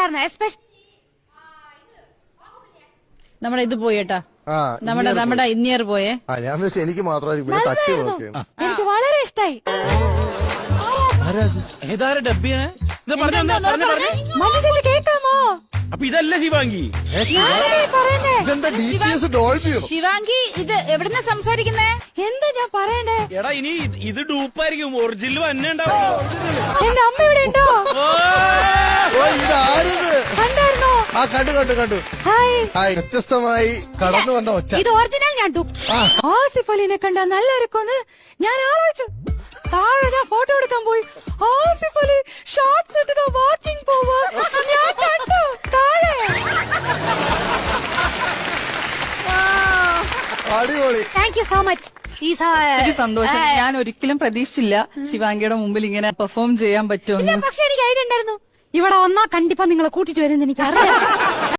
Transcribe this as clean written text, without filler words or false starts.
ഉണ്ടായിരുന്നു എസ്പെഷ്യൽ നമ്മുടെ ഇത് പോയി കേട്ടാ, നമ്മുടെ ഇന്നിയർ പോയേ. ഞാൻ വിചാരിച്ചു എനിക്ക് മാത്രമായിരിക്കും തട്ടി നോക്കിയാണ്. എനിക്ക് വളരെ ഇഷ്ടായി. ഏതാര ഡബ്ബിയാണ് കേക്കാമോ? അപ്പൊ ഇതല്ല ശിവാംഗി. ഇതെന്താ DTS ഡോൾബിയോ? ശിവാംഗി ഇത് എവിടുന്ന സംസാരിക്കുന്നേ? എന്താ ഞാൻ പറയണ്ടേ? എടാ ഇനി ഇത് ഡൂപ്പായിരിക്കും, ഒറിജിനൽ തന്നെ ഉണ്ടാവും. എന്റെ അമ്മ ഇവിടെ ഉണ്ടോ? ഇതാരത്? കണ്ടായിരുന്നോ? ആ കണ്ടു. ഹായ്. വ്യത്യസ്തമായി കടന്നു വന്ന ഒച്ച. ഇത് ഒറിജിനൽ ഞാൻ ആസിഫ് അലിനെ കണ്ടാ നല്ല ഇരിക്കുമെന്ന് ഞാൻ ആലോചിച്ചു. താഴെ ഞാൻ ഫോട്ടോ എടുക്കാൻ പോയി. ആസിഫ് അലി ഷോർട്സ് ഇട്ട് വാക്കിംഗ് പോവാ. ഞാൻ കണ്ടു താഴെ. അടിപൊളി. Thank you so much. സന്തോഷം. ഞാൻ ഒരിക്കലും പ്രതീക്ഷിച്ചില്ല ശിവാംഗിയുടെ മുമ്പിൽ ഇങ്ങനെ പെർഫോം ചെയ്യാൻ പറ്റുമെന്ന്. പക്ഷെ എനിക്ക് ഐഡിയ ഉണ്ടായിരുന്നു, ഇവിടെ വന്നാ കണ്ടിപ്പാ നിങ്ങളെ കൂട്ടിട്ട് വരുമെന്ന് എനിക്കറിയാം.